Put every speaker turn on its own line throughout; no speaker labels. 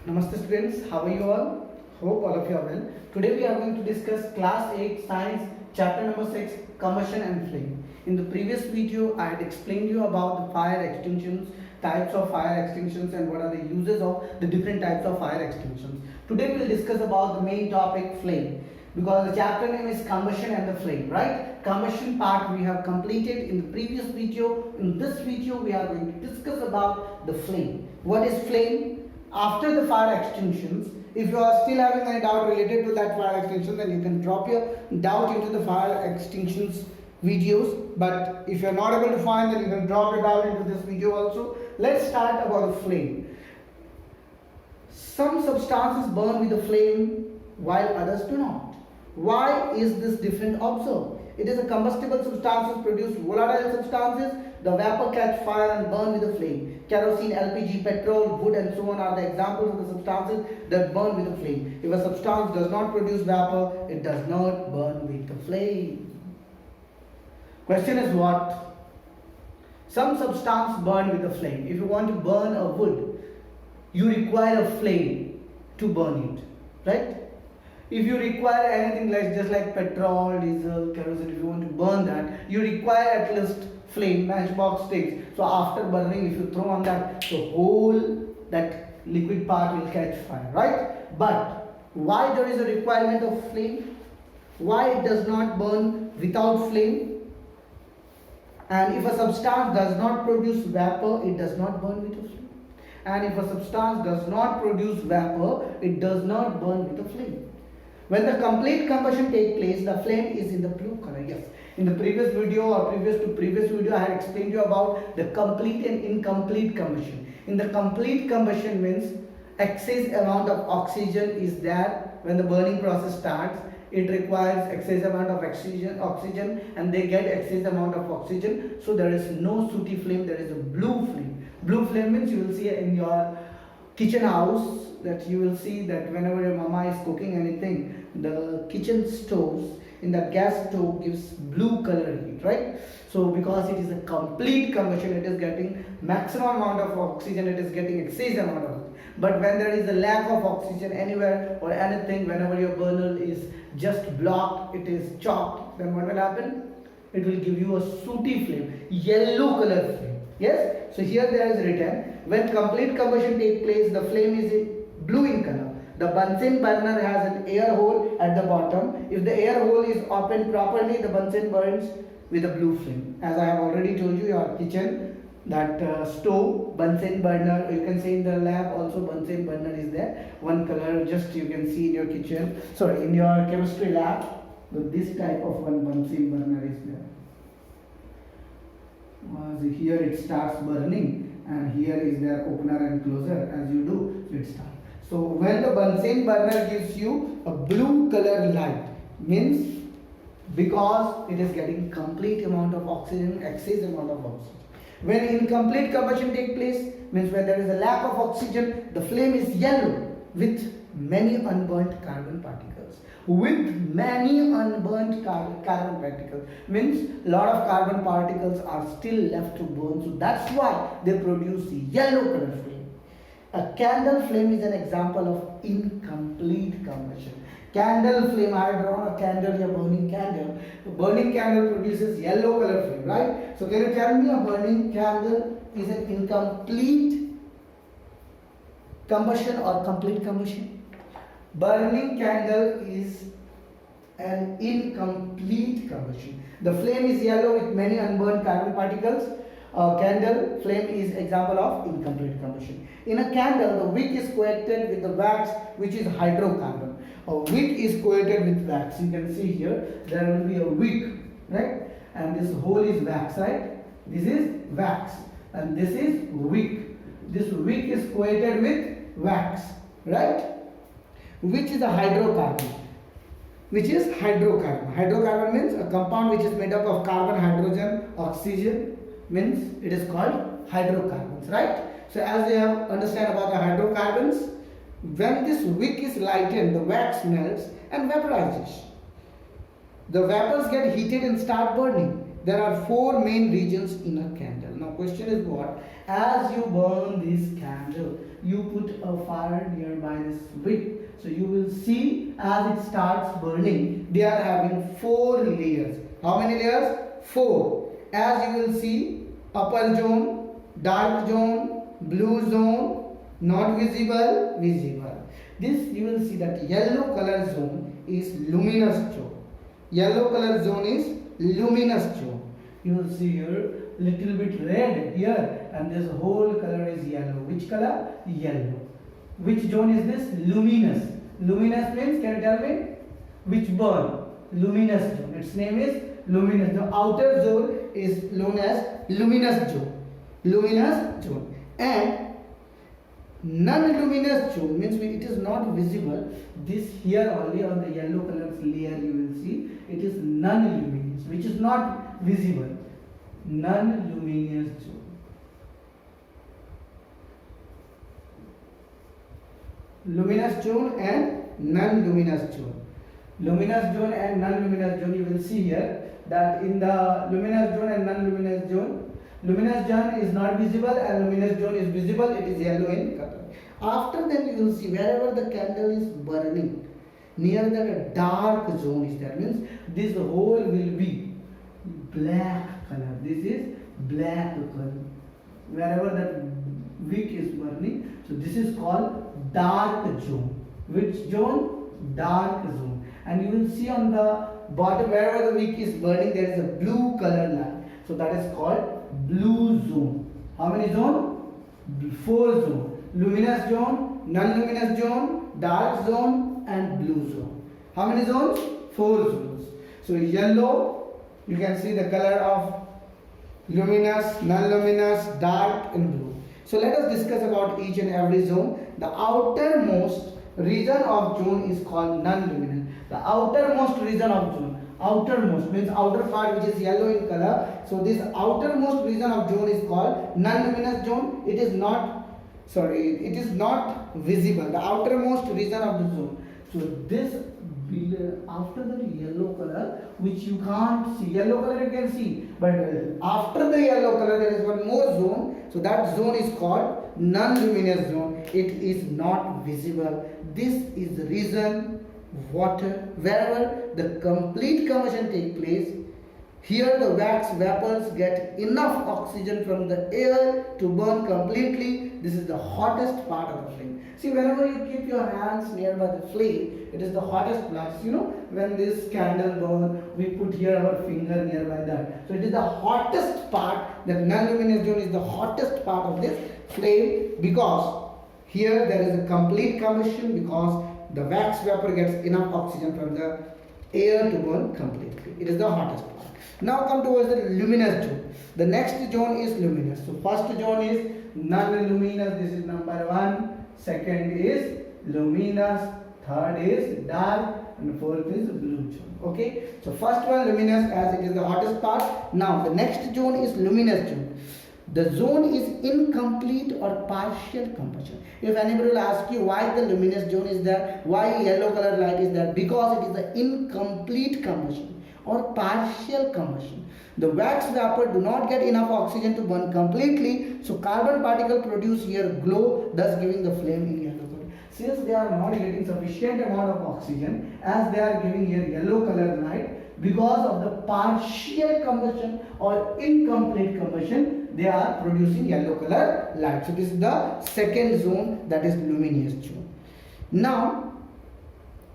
Namaste students, how are you all? Hope all of you are well. Today we are going to discuss class 8 science chapter number 6 combustion and flame. In the previous video I had explained you about the fire extinctions, types of fire extinctions and what are the uses of the different types of fire extinctions. Today we will discuss about the main topic flame, because the chapter name is combustion and the flame, right? Combustion part we have completed in the previous video. In this video we are going to discuss about the flame. What is flame? After the fire extinctions, if you are still having any doubt related to that fire extinction, then you can drop your doubt into the fire extinctions videos. But if you are not able to find, then you can drop your doubt into this video also. Let's start about the flame. Some substances burn with the flame while others do not. Why is this different? Observe. It is a combustible substances produce volatile substances. The vapor catch fire and burn with the flame. Kerosene, LPG, petrol, wood and so on are the examples of the substances that burn with the flame. If a substance does not produce vapor, it does not burn with the flame. Question is what? Some substance burn with the flame. If you want to burn a wood, you require a flame to burn it, right? If you require anything like just like petrol, diesel, kerosene, if you want to burn that, you require at least flame, matchbox sticks. So after burning, if you throw on that, the whole that liquid part will catch fire, right? But why there is a requirement of flame? Why it does not burn without flame? And if a substance does not produce vapor, it does not burn with a flame. And if a substance does not produce vapor, it does not burn with a flame. When the complete combustion takes place, the flame is in the blue color. Yes. In the previous video or previous video, I had explained you about the complete and incomplete combustion. In the complete combustion means excess amount of oxygen is there when the burning process starts. It requires excess amount of oxygen and they get excess amount of oxygen. So there is no sooty flame, there is a blue flame. Blue flame means you will see in your kitchen house that you will see that whenever your mama is cooking anything, the kitchen stoves in the gas stove gives blue color heat, right? So because it is a complete combustion, it is getting maximum amount of oxygen, it is getting excess amount of it. But when there is a lack of oxygen anywhere or anything, whenever your burner is just blocked, it is chopped, then what will happen? It will give you a sooty flame, yellow color flame. Yes? So here there is written, when complete combustion takes place, the flame is blue in color. The Bunsen burner has an air hole at the bottom. If the air hole is opened properly, the Bunsen burns with a blue flame. As I have already told you, your kitchen, that stove, Bunsen burner, you can see in the lab also Bunsen burner is there. One color, just you can see in your kitchen, sorry, in your chemistry lab, this type of one Bunsen burner is there. Here it starts burning and here is their opener and closer. As you do, it starts. So when the Bunsen burner gives you a blue color light, means because it is getting complete amount of oxygen, excess amount of oxygen. When incomplete combustion takes place, means when there is a lack of oxygen, the flame is yellow with many unburnt carbon particles. With many unburnt carbon particles means lot of carbon particles are still left to burn. So that's why they produce yellow color flame. A candle flame is an example of incomplete combustion. Candle flame, I have drawn a candle, a burning candle. A burning candle produces yellow color flame, right? So can you tell me a burning candle is an incomplete combustion or complete combustion? Burning candle is an incomplete combustion. The flame is yellow with many unburned carbon particles. Candle flame is example of incomplete combustion. In a candle, the wick is coated with the wax, which is hydrocarbon. A wick is coated with wax. You can see here there will be a wick, right? And this hole is wax, right? This is wax, and this is wick. This wick is coated with wax, right? Which is a hydrocarbon. Which is hydrocarbon. Hydrocarbon means a compound which is made up of carbon, hydrogen, oxygen, means it is called hydrocarbons, right? So as you have understand about the hydrocarbons, when this wick is lightened, the wax melts and vaporizes. The vapors get heated and start burning. There are four main regions in a candle. Now question is what? As you burn this candle, you put a fire nearby this wick, so you will see as it starts burning, they are having 4 layers. How many layers? 4. As you will see, upper zone, dark zone, blue zone, not visible, visible. This you will see that yellow color zone is luminous zone. Yellow color zone is luminous zone. You will see here little bit red here, and this whole color is yellow. Which color? Yellow. Which zone is this? Luminous. Luminous means, can you tell me? Which burn? Luminous zone. Its name is luminous. The outer zone is known as luminous zone. Luminous zone. And non-luminous zone means it is not visible. This here only on the yellow color layer you will see it is non-luminous, which is not visible. Non-luminous zone. Luminous zone and non-luminous zone. Luminous zone and non-luminous zone, you will see here that in the luminous zone and non-luminous zone, luminous zone is not visible and luminous zone is visible, it is yellow in color. After that you will see wherever the candle is burning, near the dark zone is there, means this whole will be black color. This is black color. Wherever that wick is burning, so this is called dark zone. Which zone? Dark zone. And you will see on the bottom wherever the wick is burning, there is a blue color line. So that is called blue zone. How many zone? 4 zone. Luminous zone, non-luminous zone, dark zone and blue zone. How many zones? 4 zones. So yellow, you can see the color of luminous, non-luminous, dark and blue. So let us discuss about each and every zone. The outermost region of zone is called non-luminous. The outermost region of zone. Outermost means outer part which is yellow in color. So this outermost region of zone is called non-luminous zone. It is not visible. The outermost region of the zone. So this after the yellow color, which you can't see, yellow color you can see, but after the yellow color there is one more zone. So that zone is called non-luminous zone. It is not visible. This is the reason water, wherever the complete combustion take place, here the wax vapors get enough oxygen from the air to burn completely. This is the hottest part of the flame. See, whenever you keep your hands nearby the flame, it is the hottest place. You know, when this candle burns, we put here our finger nearby that. So it is the hottest part. The non-luminous zone is the hottest part of this flame, because here there is a complete combustion, because the wax vapor gets enough oxygen from the air to burn completely. It is the hottest part. Now come towards the luminous zone. The next zone is luminous. So first zone is non-luminous. This is number 1. Second is luminous. Third is dark. And fourth is blue zone. Okay. So first one luminous, as it is the hottest part. Now the next zone is luminous zone. The zone is incomplete or partial combustion. If anybody will ask you why the luminous zone is there, why yellow color light is there, because it is the incomplete combustion or partial combustion. The wax vapor do not get enough oxygen to burn completely, so carbon particle produce here glow, thus giving the flame in yellow color. Since they are not getting sufficient amount of oxygen, as they are giving here yellow color light, because of the partial combustion or incomplete combustion, they are producing yellow color light. So this is the second zone, that is luminous zone. Now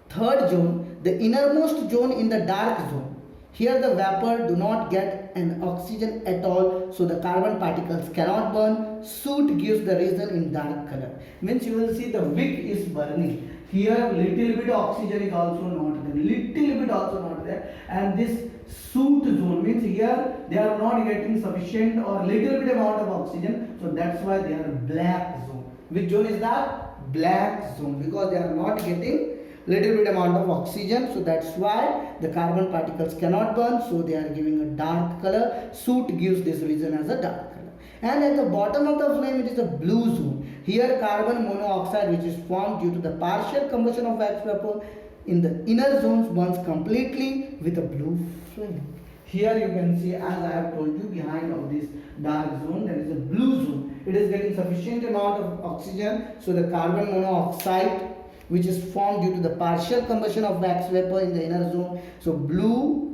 third zone, the innermost zone in the dark zone. Here the vapor do not get an oxygen at all, so the carbon particles cannot burn. Soot gives the reason in dark color. Means you will see the wick is burning. Here little bit oxygen is also not there. Little bit also not there. And this soot zone means here they are not getting sufficient or little bit amount of oxygen. So that's why they are black zone. Which zone is that? Black zone. Because they are not getting little bit amount of oxygen, so that's why the carbon particles cannot burn, so they are giving a dark color. Soot gives this region as a dark color. And at the bottom of the flame, it is a blue zone. Here carbon monoxide, which is formed due to the partial combustion of wax vapor in the inner zones, burns completely with a blue flame. Here you can see, as I have told you, behind of this dark zone there is a blue zone. It is getting sufficient amount of oxygen, so the carbon monoxide, which is formed due to the partial combustion of wax vapor in the inner zone. So blue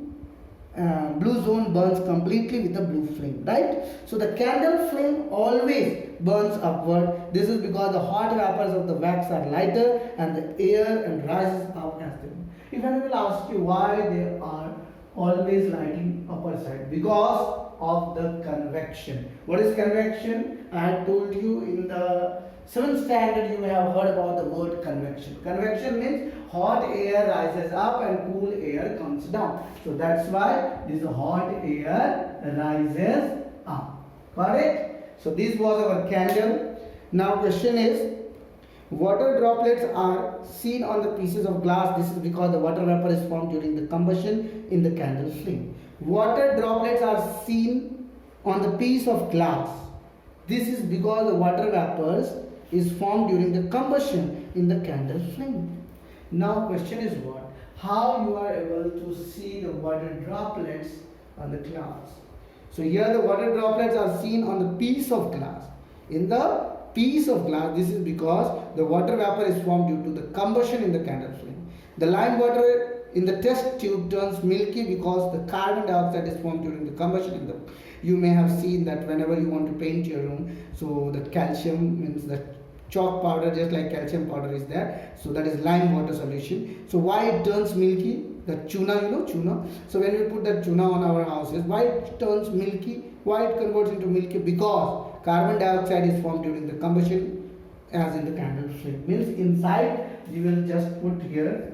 zone burns completely with the blue flame, right? So the candle flame always burns upward. This is because the hot vapors of the wax are lighter and the air and rises up as they burn. If anyone will ask you why they are always lighting upper side, because of the convection. What is convection? I had told you in the 7th standard you may have heard about the word convection. Convection means hot air rises up and cool air comes down. So that's why this hot air rises up. Got it? So this was our candle. Now question is, water droplets are seen on the pieces of glass. This is because the water vapor is formed during the combustion in the candle flame. Water droplets are seen on the piece of glass. This is because the water vapors is formed during the combustion in the candle flame. Now question is what? How you are able to see the water droplets on the glass. So here the water droplets are seen on the piece of glass. In the piece of glass, this is because the water vapor is formed due to the combustion in the candle flame. The lime water in the test tube turns milky because the carbon dioxide is formed during the combustion in the. You may have seen that whenever you want to paint your room, so the calcium means the chalk powder, just like calcium powder is there, so that is lime water solution. So why it turns milky? The tuna, you know, tuna. So when we put that tuna on our houses, why it turns milky? Why it converts into milky? Because carbon dioxide is formed during the combustion as in the candle flame. Means inside you will just put here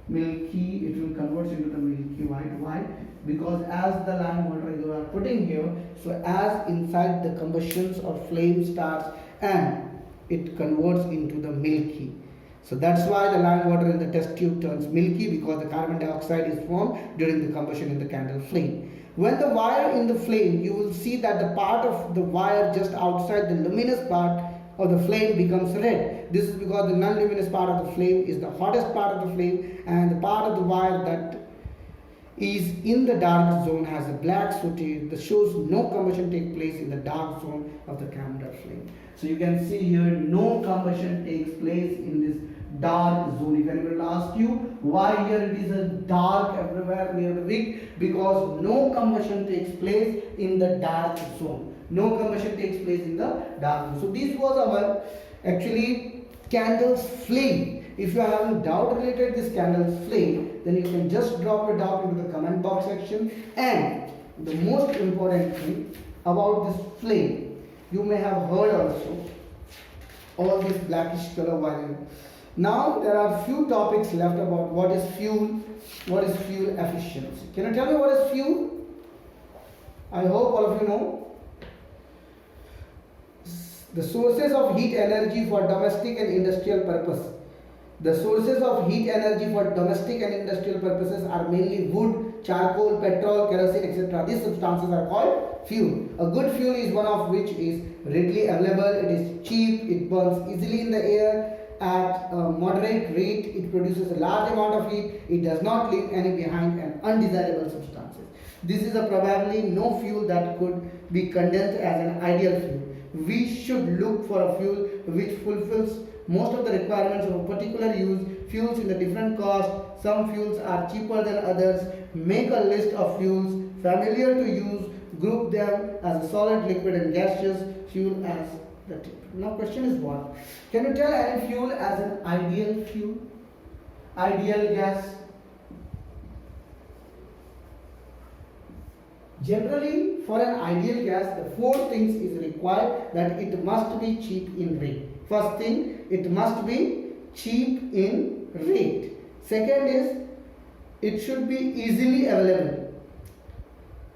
milky, it will convert into the milky white. Why? Because as the lime water you are putting here, so as inside the combustions or flame starts and it converts into the milky. So that's why the lime water in the test tube turns milky, because the carbon dioxide is formed during the combustion in the candle flame. When the wire in the flame, you will see that the part of the wire just outside the luminous part of the flame becomes red. This is because the non-luminous part of the flame is the hottest part of the flame, and the part of the wire that is in the dark zone has a black footage that shows no combustion take place in the dark zone of the candle flame. So you can see here no combustion takes place in this dark zone. If anyone will ask you why here it is a dark everywhere near the wick, because no combustion takes place in the dark zone. No combustion takes place in the dark zone. So this was our actually candle's flame. If you are having doubt related this candle's flame, then you can just drop a doubt into the comment box section. And the most important thing about this flame, you may have heard also all this blackish color wire. Now there are few topics left about what is fuel efficiency. Can you tell me what is fuel? I hope all of you know. The sources of heat energy for domestic and industrial purpose. The sources of heat energy for domestic and industrial purposes are mainly wood, charcoal, petrol, kerosene, etc. These substances are called fuel. A good fuel is one of which is readily available, it is cheap, it burns easily in the air at a moderate rate, it produces a large amount of heat, it does not leave any behind and undesirable substances. This is a probably no fuel that could be condensed as an ideal fuel. We should look for a fuel which fulfills most of the requirements of a particular use. Fuels in the different cost, some fuels are cheaper than others. Make a list of fuels familiar to use, group them as a solid, liquid and gaseous fuel as the tip. Now question is what? Can you tell any fuel as an ideal fuel? Ideal gas? Generally, for an ideal gas, the four things is required: that it must be cheap in rate. First thing, it must be cheap in rate. Second is, it should be easily available.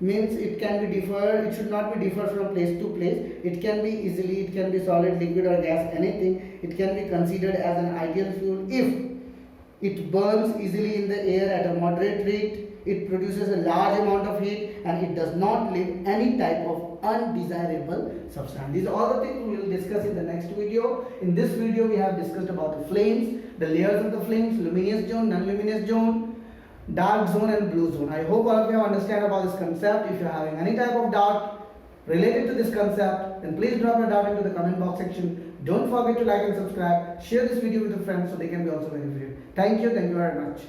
Means it can be differ, it should not be differ from place to place. It can be easily, it can be solid, liquid or gas, anything. It can be considered as an ideal fuel if it burns easily in the air at a moderate rate, it produces a large amount of heat, and it does not leave any type of undesirable substance. These are all the things we will discuss in the next video. In this video we have discussed about the flames, the layers of the flames, luminous zone, non-luminous zone, dark zone and blue zone. I hope all of you have understand about this concept. If you are having any type of doubt related to this concept, then please drop your doubt into the comment box section. Don't forget to like and subscribe. Share this video with your friends so they can be also benefited. Thank you very much.